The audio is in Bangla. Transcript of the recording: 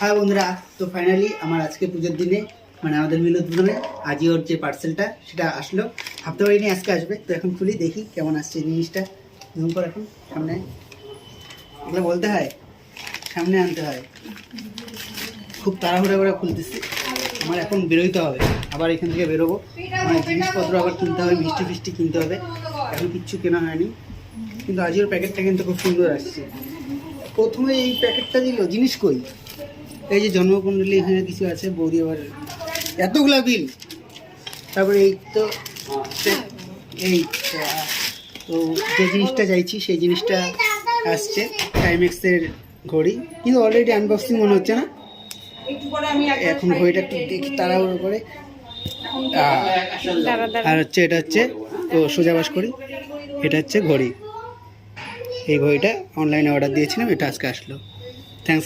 হ্যাঁ বন্ধুরা, তো ফাইনালি আমার আজকে পুজোর দিনে মানে আমাদের মিলনভূমে আজিওর যে পার্সেলটা সেটা আসলো। ভাবতে পারিনি আজকে আসবে। তো এখন খুলি দেখি কেমন আসছে জিনিসটা। জুম করে এখন সামনে, এগুলো বলতে হয় সামনে আনতে হয়। খুব তাড়াহুড়া করে খুলতেছি, আমার এখন বেরোইতে হবে, আবার এখান থেকে বেরোবো। মানে জিনিসপত্র আবার কিনতে হবে, মিষ্টি ফিষ্টি কিনতে হবে। এখন কিচ্ছু কেনা হয়নি, কিন্তু আজিওর প্যাকেটটা কিন্তু খুব সুন্দর আসছে। প্রথমে এই প্যাকেটটা দিল, জিনিস কই? এই যে জন্মকুণ্ডলী এখানে কিছু আছে, বৌদি আবার এতগুলা বিল। তারপরে এই তো এই তো যে জিনিসটা চাইছি সেই জিনিসটা আসছে, টাইমেক্সের ঘড়ি, কিন্তু অলরেডি আনবক্সিং মনে হচ্ছে না। এখন ঘড়িটা একটু দেখি তাড়াহুড়ো করে। আর হচ্ছে এটা হচ্ছে তো সোজাবাস করি, এটা হচ্ছে ঘড়ি। এই ঘড়িটা অনলাইনে অর্ডার দিয়েছিলাম, এটা আজকে আসলো। থ্যাংকস।